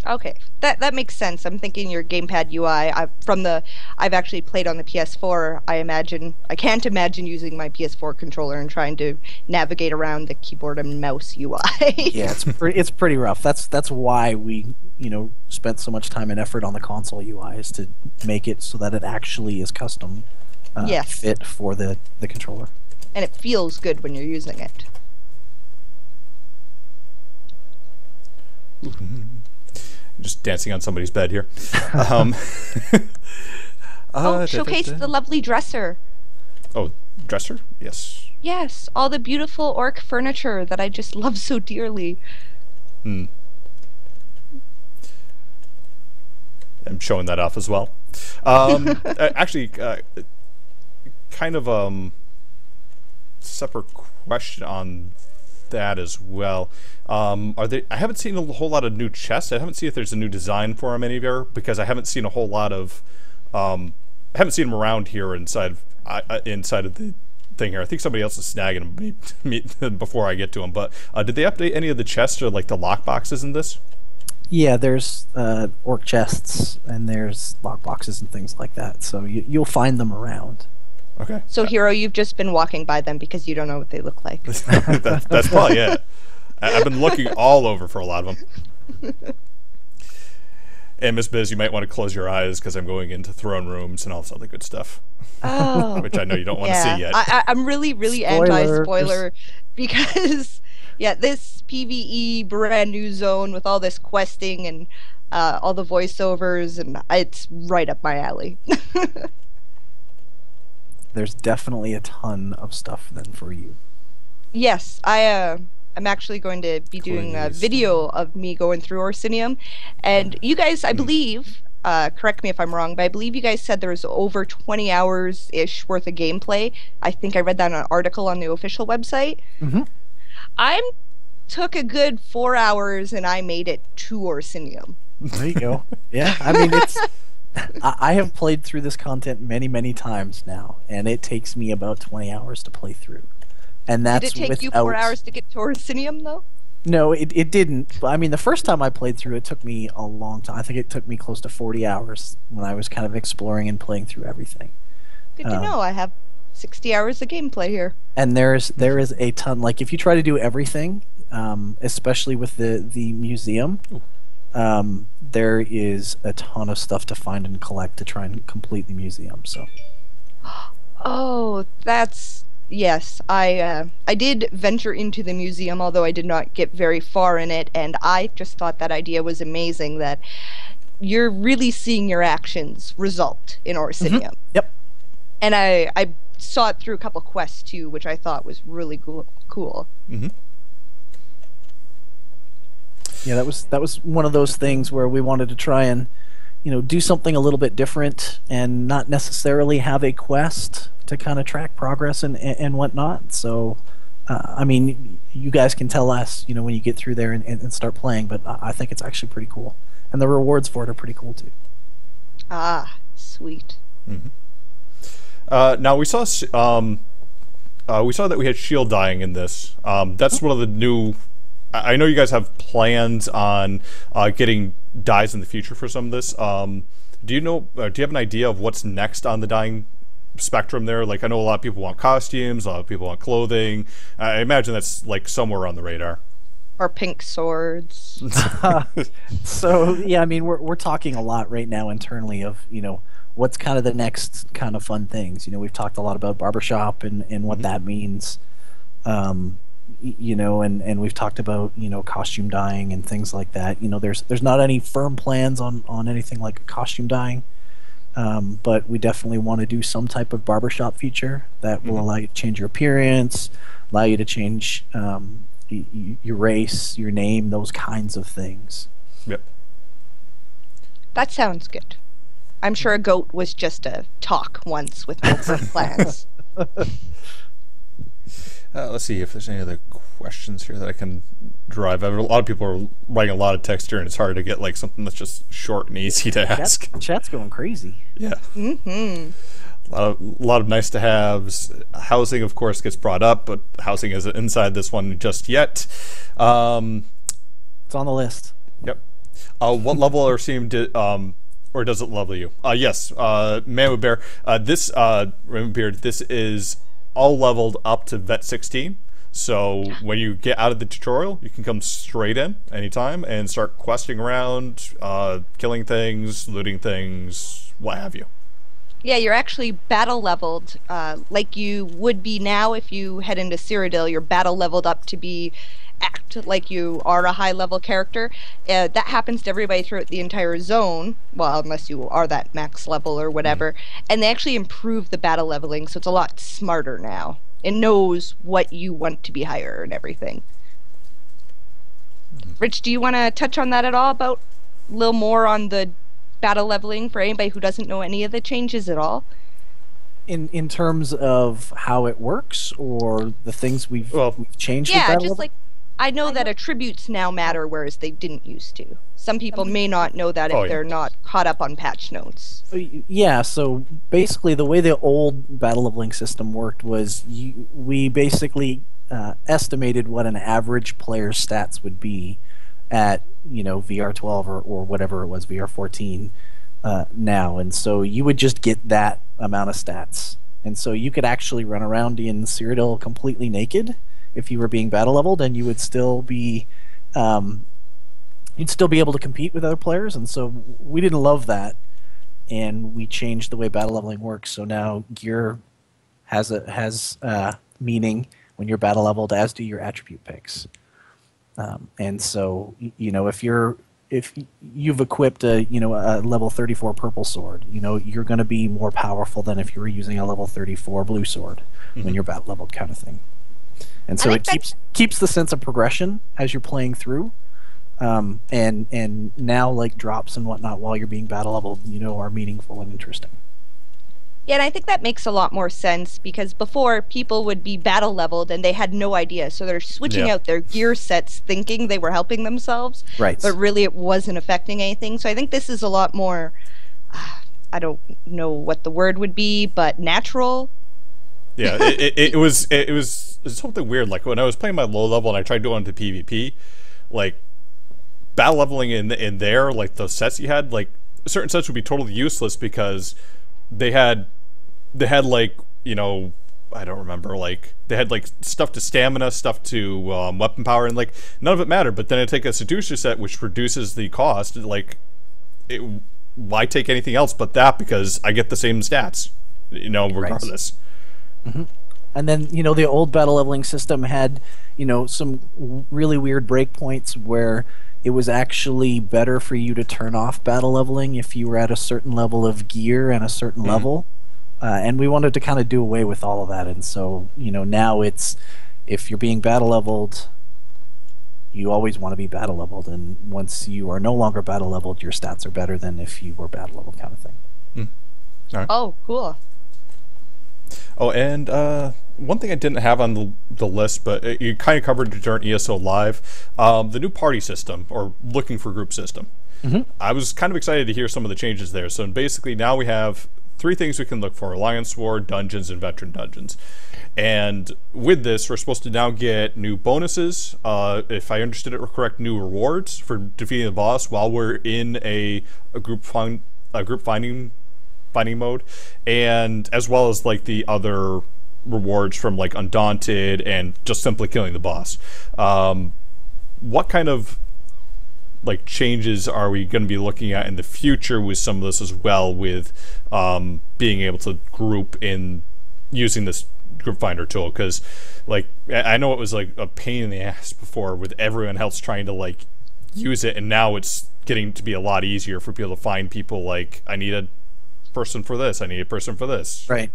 Okay, that makes sense. I'm thinking your gamepad UI. I've actually played on the PS4. I can't imagine using my PS4 controller and trying to navigate around the keyboard and mouse UI. Yeah, it's pretty rough. That's why we spent so much time and effort on the console UI, is to make it so that it actually is custom fit for the controller. And it feels good when you're using it. Just dancing on somebody's bed here. Showcase the lovely dresser. Oh, dresser? Yes. Yes, all the beautiful orc furniture that I just love so dearly. I'm showing that off as well. Actually, kind of separate question on that as well. I haven't seen a whole lot of new chests. I haven't seen if there's a new design for them anywhere, because I haven't seen a whole lot of I haven't seen them around here inside of the thing here. I think somebody else is snagging them before I get to them. But did they update any of the chests or like the lock boxes in this? Yeah, there's orc chests and there's lock boxes and things like that. So you'll find them around. Okay. So Hero, you've just been walking by them because you don't know what they look like. That's probably it. I've been looking all over for a lot of them. And Miss Biz, you might want to close your eyes because I'm going into throne rooms and all this other good stuff. Oh. Which I know you don't want to see yet. I'm really anti-spoiler because, this PvE brand new zone with all this questing and all the voiceovers, and it's right up my alley. There's definitely a ton of stuff then for you. Yes, I'm actually going to be doing a video of me going through Orsinium, and you guys, I believe, correct me if I'm wrong, but I believe you guys said there was over 20 hours-ish worth of gameplay. I think I read that in an article on the official website. Mm-hmm. I took a good 4 hours, and I made it to Orsinium. There you go. Yeah, I mean, I have played through this content many, many times now, and it takes me about 20 hours to play through. And that's Did it take you 4 hours to get to Orsinium, though? No, it didn't. But I mean, the first time I played through, it took me a long time. I think it took me close to 40 hours when I was kind of exploring and playing through everything. Good to know. I have 60 hours of gameplay here. And there is a ton. Like, if you try to do everything, especially with the museum, there is a ton of stuff to find and collect to try and complete the museum. So. Oh, that's... Yes, I did venture into the museum, although I did not get very far in it, and I just thought that idea was amazing, that you're really seeing your actions result in Orsinium. Mm-hmm. Yep. And I saw it through a couple quests, too, which I thought was really cool. Mm-hmm. Yeah, that was one of those things where we wanted to try and, do something a little bit different and not necessarily have a quest to kind of track progress and whatnot. So I mean, you guys can tell us, when you get through there and start playing, but I think it's actually pretty cool. And the rewards for it are pretty cool, too. Ah, sweet. Now we saw that we had shield dying in this. That's one of the new. I know you guys have plans on getting dyes in the future for some of this. Do you know? Do you have an idea of what's next on the dyeing spectrum there? Like, I know a lot of people want costumes, a lot of people want clothing. I imagine that's like somewhere on the radar. Or pink swords. So yeah, I mean, we're talking a lot right now internally of what's kind of the next kind of fun things. We've talked a lot about barbershop and what that means. And we've talked about costume dyeing and things like that. There's not any firm plans on anything like costume dyeing. But we definitely want to do some type of barbershop feature that will allow you to change your appearance, allow you to change your race, your name, those kinds of things. Yep. That sounds good. I'm sure a goat was just a talk once with no firm plans. Let's see if there's any other questions here that I can drive. A lot of people are writing a lot of text here, and it's hard to get like something that's just short and easy to ask. Chat's going crazy. Yeah. A lot of nice to haves. Housing, of course, gets brought up, but housing isn't inside this one just yet. It's on the list. Yep. What level or seem did or does it level you? Yes. Man with Bear. This Raymond Beard. This is all leveled up to Vet 16. So when you get out of the tutorial, you can come straight in anytime and start questing around, killing things, looting things, what have you. Yeah, you're actually battle leveled like you would be now if you head into Cyrodiil. You're battle leveled up to act like you are a high level character. That happens to everybody throughout the entire zone, well, unless you are that max level or whatever. And they actually improve the battle leveling, so it's a lot smarter now. It knows what you want to be higher and everything. Rich, do you want to touch on that at all, about a little more on the battle leveling for anybody who doesn't know any of the changes at all? In terms of how it works, or the things we've changed? Yeah, just like, I know that attributes now matter, whereas they didn't used to. Some people may not know that if they're not caught up on patch notes. Yeah, so basically the way the old battle leveling system worked was we basically estimated what an average player's stats would be at VR12 or whatever it was, VR14 now, and so you would just get that amount of stats, and so you could actually run around in Cyrodiil completely naked if you were being battle leveled, and you would still be you'd still be able to compete with other players. And so we didn't love that, and we changed the way battle leveling works. So now gear has meaning when you're battle leveled, as do your attribute picks. And so if you've equipped a level 34 purple sword, you're going to be more powerful than if you were using a level 34 blue sword when you're battle leveled, kind of thing. And so it keeps the sense of progression as you're playing through, and now like drops and whatnot while you're being battle leveled, are meaningful and interesting. Yeah, and I think that makes a lot more sense, because before people would be battle leveled and they had no idea, so they're switching out their gear sets thinking they were helping themselves, right? But really it wasn't affecting anything. So I think this is a lot more, I don't know what the word would be, but natural. Yeah, it was something weird. Like when I was playing my low level and I tried going into PvP, like battle leveling in there, like the sets you had, like certain sets would be totally useless because they had like, I don't remember, like they had like stuff to stamina, stuff to weapon power, and like none of it mattered. But then I take a seducer set which reduces the cost, like why take anything else but that, because I get the same stats, regardless. Right. Mm-hmm. And then the old battle leveling system had some really weird breakpoints where it was actually better for you to turn off battle leveling if you were at a certain level of gear and a certain level, and we wanted to kind of do away with all of that. And so now it's, if you're being battle leveled, you always want to be battle leveled, and once you are no longer battle leveled, your stats are better than if you were battle leveled, kind of thing. All right. Oh, cool. Oh, and one thing I didn't have on the list, but you kind of covered it during ESO Live, the new party system, or looking for group system. I was kind of excited to hear some of the changes there. So basically now we have 3 things we can look for: Alliance War, Dungeons, and Veteran Dungeons. And with this, we're supposed to now get new bonuses, if I understood it correct, new rewards for defeating the boss while we're in a group finding mode, and as well as like the other rewards from like Undaunted and just simply killing the boss. What kind of like changes are we going to be looking at in the future with some of this as well, with being able to group in using this group finder tool? Because like I know it was like a pain in the ass before with everyone else trying to like use it, and now it's getting to be a lot easier for people to find people. Like, I need a person for this, I need a person for this. Right.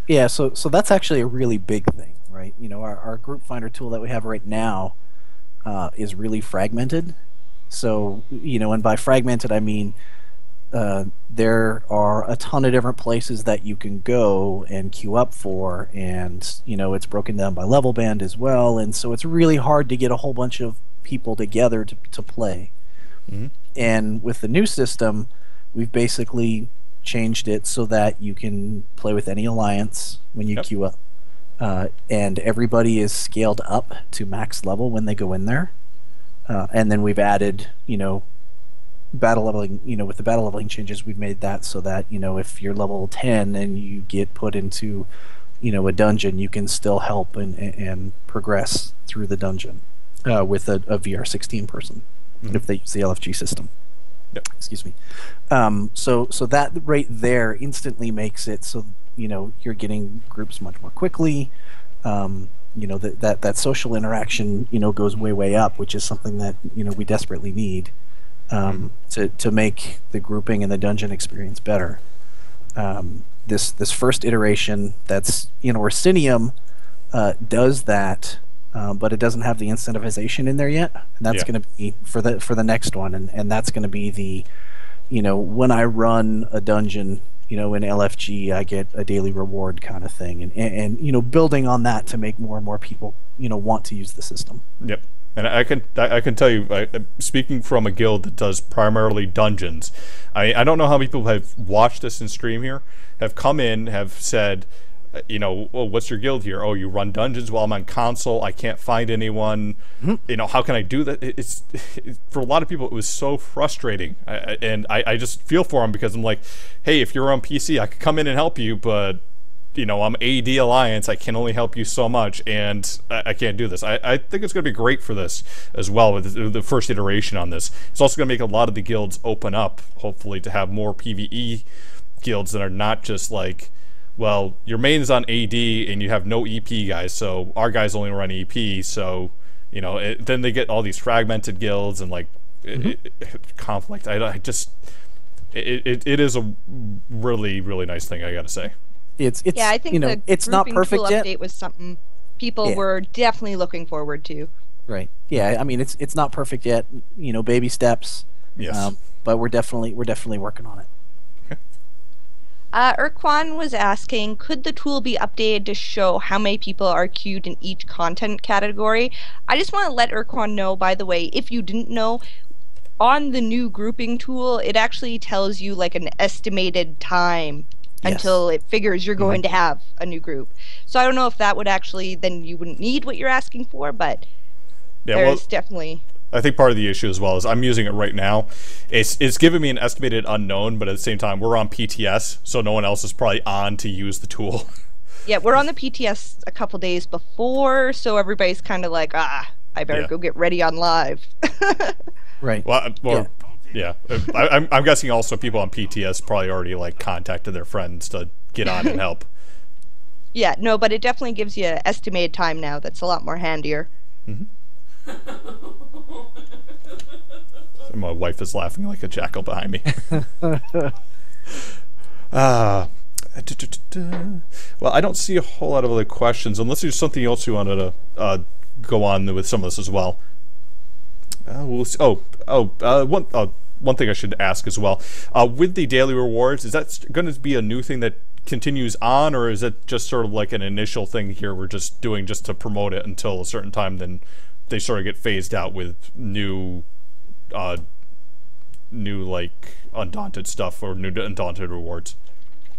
Yeah, so that's actually a really big thing, right? You know, our group finder tool that we have right now is really fragmented. So, you know, and by fragmented I mean there are a ton of different places that you can go and queue up for, and you know, it's broken down by level band as well, and so it's really hard to get a whole bunch of people together to play. And with the new system, we've basically changed it so that you can play with any alliance when you queue up, and everybody is scaled up to max level when they go in there. And then we've added, you know, battle leveling. You know, with the battle leveling changes, we've made that so that, you know, if you're level 10 and you get put into, you know, a dungeon, you can still help and progress through the dungeon with a VR16 person if they use the LFG system. Excuse me. So that right there instantly makes it so, you know, you're getting groups much more quickly. You know, that social interaction, you know, goes way up, which is something that, you know, we desperately need to make the grouping and the dungeon experience better. This first iteration that's in Orsinium does that, but it doesn't have the incentivization in there yet, and that's going to be for the next one, and that's going to be the, you know, when I run a dungeon, you know, in LFG, I get a daily reward kind of thing, and you know, building on that to make more and more people, you know, want to use the system. Yep. And I can tell you, speaking from a guild that does primarily dungeons, I don't know how many people have watched this in stream here, have come in, have said, you know, well, what's your guild here? Oh, you run dungeons? Well, I'm on console, I can't find anyone. You know, how can I do that? It's for a lot of people, it was so frustrating, and I just feel for them, because I'm like, hey, if you're on PC, I could come in and help you, but you know, I'm AD Alliance, I can only help you so much, and I can't do this. I think it's going to be great for this as well, with the first iteration on this. It's also going to make a lot of the guilds open up, hopefully, to have more PvE guilds that are not just like, well, your main is on AD and you have no EP guys, so our guys only run EP, so, you know, then they get all these fragmented guilds and, like, conflict. I just... It is a really, really nice thing, I gotta say. It's yeah, I think, you know, the it's not perfect tool yet. Update was something people were definitely looking forward to. Right. Yeah. I mean, it's not perfect yet. You know, baby steps. Yes. But we're definitely working on it. Urquan was asking, could the tool be updated to show how many people are queued in each content category? I just want to let Urquan know, by the way, if you didn't know, on the new grouping tool, it actually tells you like an estimated time until it figures you're going to have a new group. So I don't know if that would actually, then you wouldn't need what you're asking for, but there's definitely... I think part of the issue as well is I'm using it right now. It's giving me an estimated unknown, but at the same time, we're on PTS, so no one else is probably on to use the tool. Yeah, we're on the PTS a couple days before, so everybody's kind of like, I better go get ready on live. Right. Well, yeah. I'm guessing also people on PTS probably already like contacted their friends to get on and help. Yeah, no, but it definitely gives you an estimated time now that's a lot more handier. My wife is laughing like a jackal behind me. Well, I don't see a whole lot of other questions, unless there's something else you wanted to go on with some of this as well. One thing I should ask as well. With the daily rewards, is that going to be a new thing that continues on, or is it just sort of like an initial thing here we're just doing just to promote it until a certain time, then they sort of get phased out with new like Undaunted stuff or new Undaunted rewards?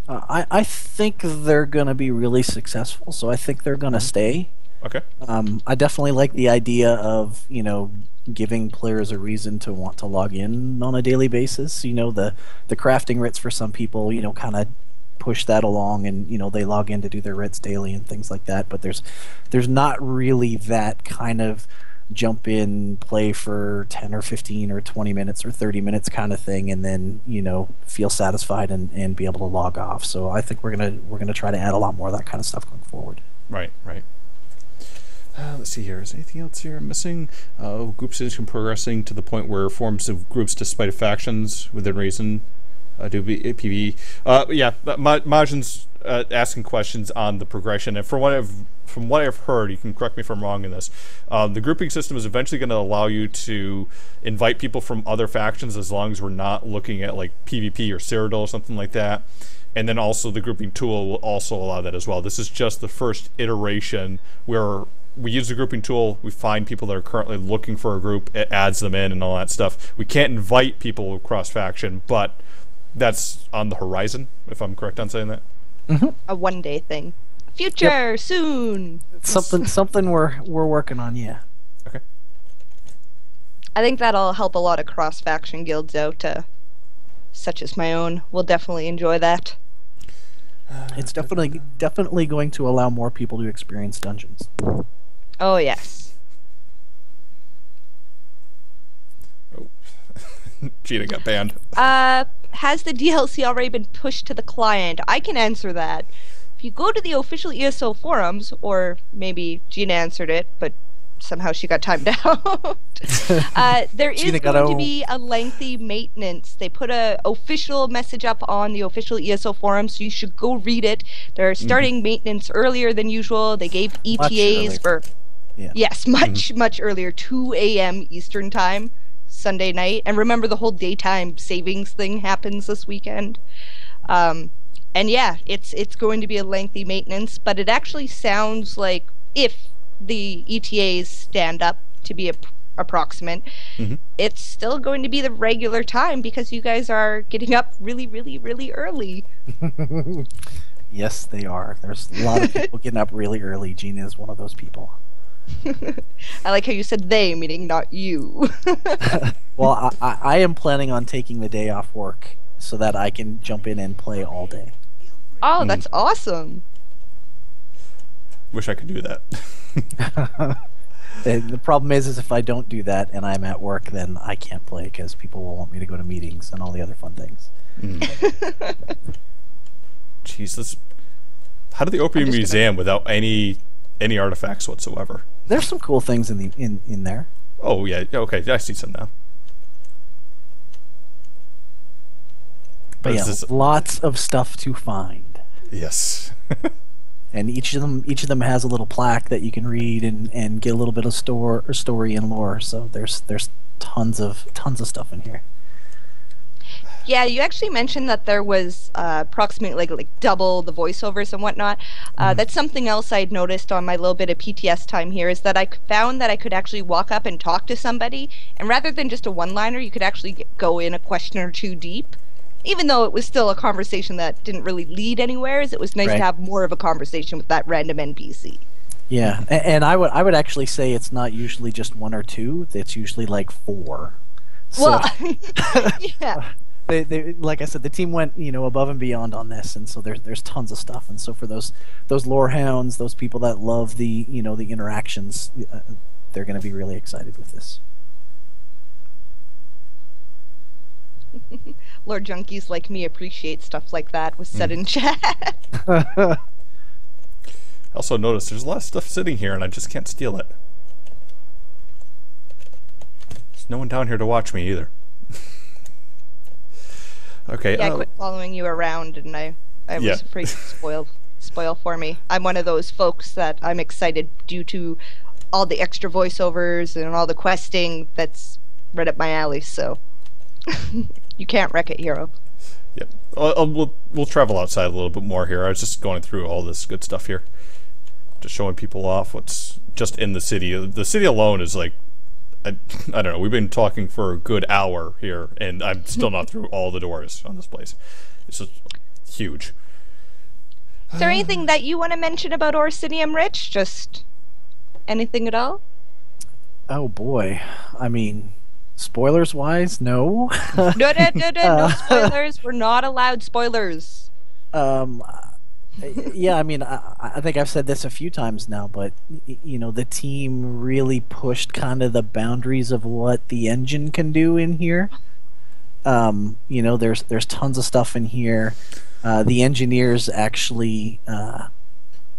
I think they're going to be really successful, so I think they're going to stay. Okay. I definitely like the idea of, giving players a reason to want to log in on a daily basis. The crafting writs for some people, kind of push that along, and they log in to do their writs daily and things like that. But there's not really that kind of jump in, play for 10 or 15 or 20 minutes or 30 minutes kind of thing, and then feel satisfied and be able to log off. So I think we're gonna try to add a lot more of that kind of stuff going forward. Right. Let's see here. Is anything else here I'm missing? Group system progressing to the point where forms of groups despite of factions within reason do PvE. Yeah, Majin's asking questions on the progression, and from what I've heard, you can correct me if I'm wrong in this, the grouping system is eventually going to allow you to invite people from other factions as long as we're not looking at like PvP or Cyrodiil or something like that. And then also the grouping tool will also allow that as well. This is just the first iteration where we use the grouping tool, we find people that are currently looking for a group, it adds them in and all that stuff. We can't invite people across faction, but that's on the horizon, if I'm correct on saying that. Mm-hmm. A one-day thing. Future, soon! It's something we're working on, yeah. Okay. I think that'll help a lot of cross-faction guilds out, such as my own. We'll definitely enjoy that. It's definitely going to allow more people to experience dungeons. Oh, yes. Oh. Gina got banned. Has the DLC already been pushed to the client? I can answer that. If you go to the official ESO forums, or maybe Gina answered it, but somehow she got timed out. There is going to be a lengthy maintenance. They put a official message up on the official ESO forum, so you should go read it. They're starting maintenance earlier than usual. They gave ETAs for much earlier, 2 a.m. Eastern time, Sunday night. And remember, the whole daytime savings thing happens this weekend. And yeah, it's going to be a lengthy maintenance, but it actually sounds like, if the ETAs stand up to be approximate, it's still going to be the regular time because you guys are getting up really, really, really early. Yes, they are. There's a lot of people getting up really early. Gina is one of those people. I like how you said they, meaning not you. Well, I am planning on taking the day off work so that I can jump in and play all day. Oh, that's awesome. Wish I could do that. The problem is if I don't do that and I'm at work, then I can't play because people will want me to go to meetings and all the other fun things. Jesus, how did they open a museum without any artifacts whatsoever? There's some cool things in there. Oh yeah, okay, I see some now. But yeah, lots of stuff to find. Yes. And each of them has a little plaque that you can read and get a little bit of story and lore. So there's tons of stuff in here. Yeah, you actually mentioned that there was approximately like double the voiceovers and whatnot. That's something else I'd noticed on my little bit of PTS time here, is that I found that I could actually walk up and talk to somebody, and rather than just a one-liner, you could actually go in a question or two deep. Even though it was still a conversation that didn't really lead anywhere, it was nice to have more of a conversation with that random NPC. Yeah, and I would actually say it's not usually just one or two. It's usually like 4. So, well, yeah. They like I said, the team went above and beyond on this, and so there's tons of stuff. And so for those lore hounds, those people that love the the interactions, they're going to be really excited with this. Lord junkies like me appreciate stuff like that, was said in chat. Also notice there's a lot of stuff sitting here and I just can't steal it. There's no one down here to watch me either. Okay. Yeah, I quit following you around, and I was afraid to spoil for me. I'm one of those folks that I'm excited due to all the extra voiceovers and all the questing that's right up my alley, so you can't wreck it, hero. Yep. We'll travel outside a little bit more here. I was just going through all this good stuff here, just showing people off what's just in the city. The city alone is like, I don't know. We've been talking for a good hour here, and I'm still not through all the doors on this place. It's just huge. Is there anything that you want to mention about Orsinium, Rich? Just anything at all? Oh boy, I mean, spoilers wise, no. No spoilers. We're not allowed spoilers. Yeah, I mean, I think I've said this a few times now, but the team really pushed kind of the boundaries of what the engine can do in here. There's tons of stuff in here. The engineers actually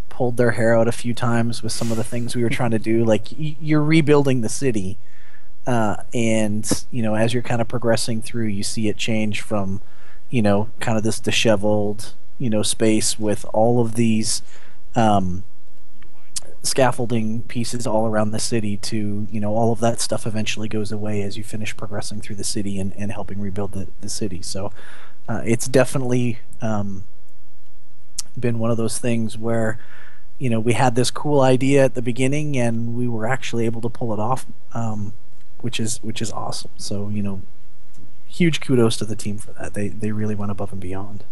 pulled their hair out a few times with some of the things we were trying to do. Like, you're rebuilding the city, and as you're kind of progressing through, you see it change from kind of this disheveled space with all of these scaffolding pieces all around the city to all of that stuff eventually goes away as you finish progressing through the city and helping rebuild the city. So it's definitely been one of those things where we had this cool idea at the beginning and we were actually able to pull it off, which is awesome. So huge kudos to the team for that. They really went above and beyond.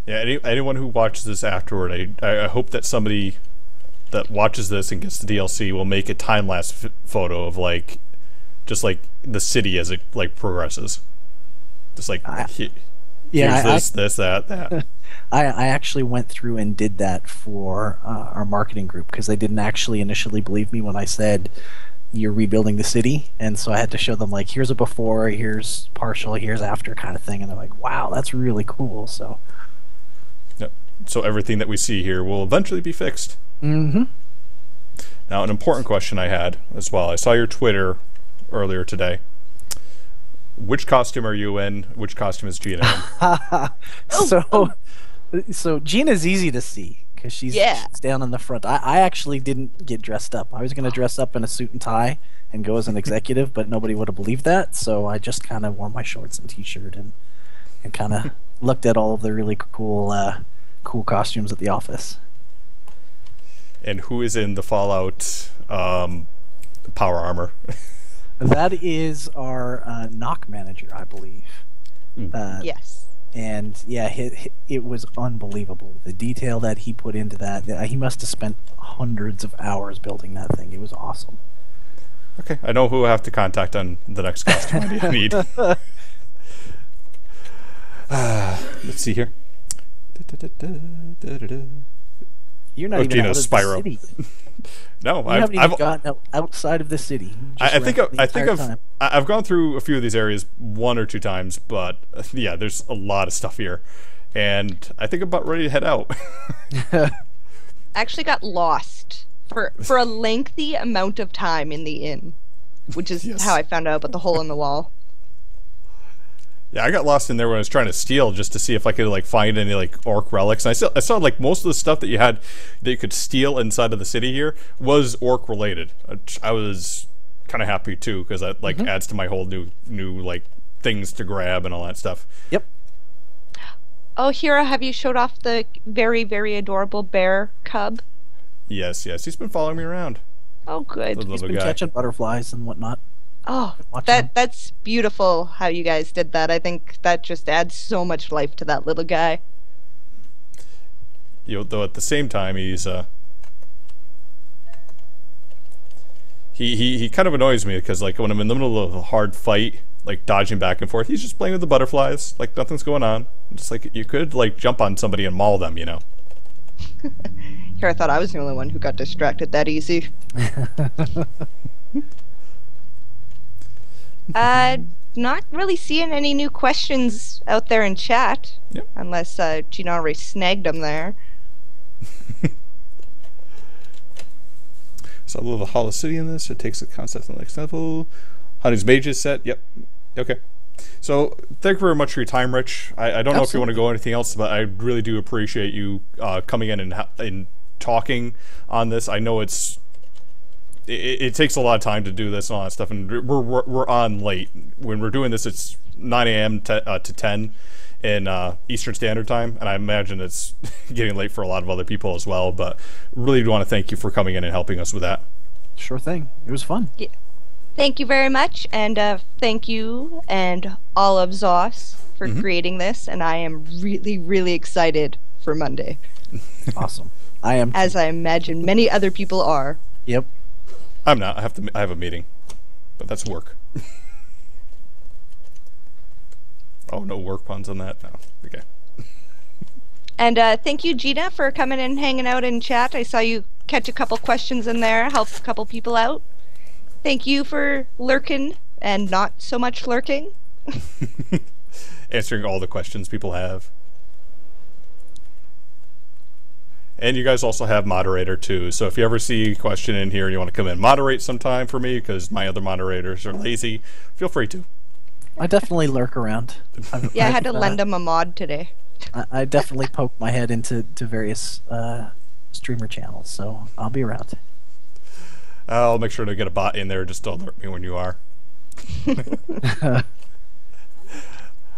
Yeah, anyone who watches this afterward, I hope that somebody that watches this and gets the DLC will make a time-lapse photo of just the city as it progresses. Just here's this, that. I actually went through and did that for our marketing group because they didn't actually initially believe me when I said you're rebuilding the city, and so I had to show them here's a before, here's partial, here's after kind of thing, and they're like, wow, that's really cool. So. Yep. So everything that we see here will eventually be fixed. Mm-hmm. Now, an important question I had as well. I saw your Twitter earlier today. Which costume are you in? Which costume is Gina in? So Gina's easy to see because she's down in the front. I actually didn't get dressed up. I was going to dress up in a suit and tie and go as an executive, but nobody would have believed that. So I just kind of wore my shorts and t-shirt and kind of looked at all of the really cool costumes at the office. And who is in the Fallout power armor? That is our knock manager, I believe. Yes. And yeah, it was unbelievable. The detail that he put into that. He must have spent hundreds of hours building that thing. It was awesome. Okay, I know who I have to contact on the next costume I need. Let's see here. You're not even Gina's out of Spyro. the city. No, I've even gotten outside of the city. I think I've gone through a few of these areas one or two times, but yeah, there's a lot of stuff here, and I think I'm about ready to head out. I actually got lost for a lengthy amount of time in the inn, which is how I found out about the hole in the wall. Yeah, I got lost in there when I was trying to steal just to see if I could find any orc relics. And I saw most of the stuff that you could steal inside of the city here was orc related. I was kind of happy too because that adds to my whole new things to grab and all that stuff. Yep. Oh, Hira, have you showed off the very, very adorable bear cub? Yes, he's been following me around. Oh, good. He's been catching butterflies and whatnot. Oh, that's beautiful how you guys did that. I think that just adds so much life to that little guy. Though at the same time he's he kind of annoys me because when I'm in the middle of a hard fight, dodging back and forth, he's just playing with the butterflies, nothing's going on. Just you could jump on somebody and maul them, Here, I thought I was the only one who got distracted that easy. Not really seeing any new questions out there in chat. Yep. Unless Gina already snagged them there. So a little Hollow City in this. It takes the concept to the next level. Hunting's Mages set. Yep. Okay. So thank you very much for your time, Rich. I don't know if you want to go anything else, but I really do appreciate you coming in and talking on this. I know it takes a lot of time to do this and all that stuff, and we're on late. When we're doing this, it's 9 a.m. To 10 in Eastern Standard Time, and I imagine it's getting late for a lot of other people as well. But really do want to thank you for coming in and helping us with that. Sure thing. It was fun. Yeah. Thank you very much, and thank you and all of ZOS for creating this, and I am really, really excited for Monday. Awesome. I am. As I imagine many other people are. Yep. I'm not. I have a meeting, but that's work. Oh, no work puns on that? No. Okay. And thank you, Gina, for coming and hanging out in chat. I saw you catch a couple questions in there, help a couple people out. Thank you for lurking and not so much lurking. Answering all the questions people have. And you guys also have moderator too, so if you ever see a question in here and you want to come in and moderate sometime for me because my other moderators are lazy, feel free to. I definitely lurk around. Yeah, I had to lend him a mod today. I definitely poke my head into various streamer channels, so I'll be around. I'll make sure to get a bot in there just to alert me when you are.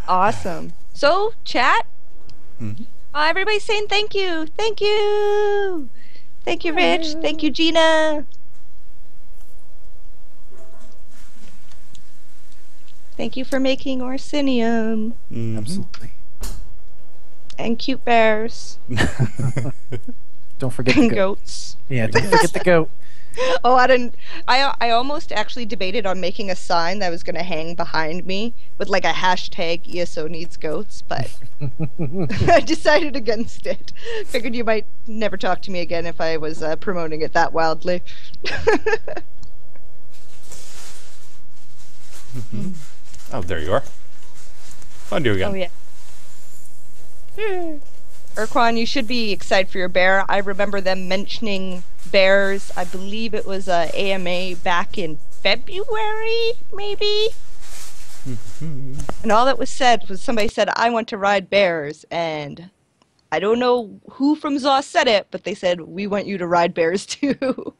Awesome. So, chat? Everybody's saying thank you. Thank you. Thank you, Rich. Thank you, Gina. Thank you for making Orsinium. Absolutely. And cute bears. Don't forget And the goat. goats. Yeah, don't forget the goat. Oh, I didn't. I almost actually debated on making a sign that was going to hang behind me with like a hashtag ESO needs goats, but I decided against it. Figured you might never talk to me again if I was promoting it that wildly. Oh, there you are. Find you again. Oh, yeah. Urquan, you should be excited for your bear. I remember them mentioning bears. I believe it was a AMA back in February, maybe? And all that was said was somebody said, I want to ride bears. And I don't know who from ZOS said it, but they said, we want you to ride bears too.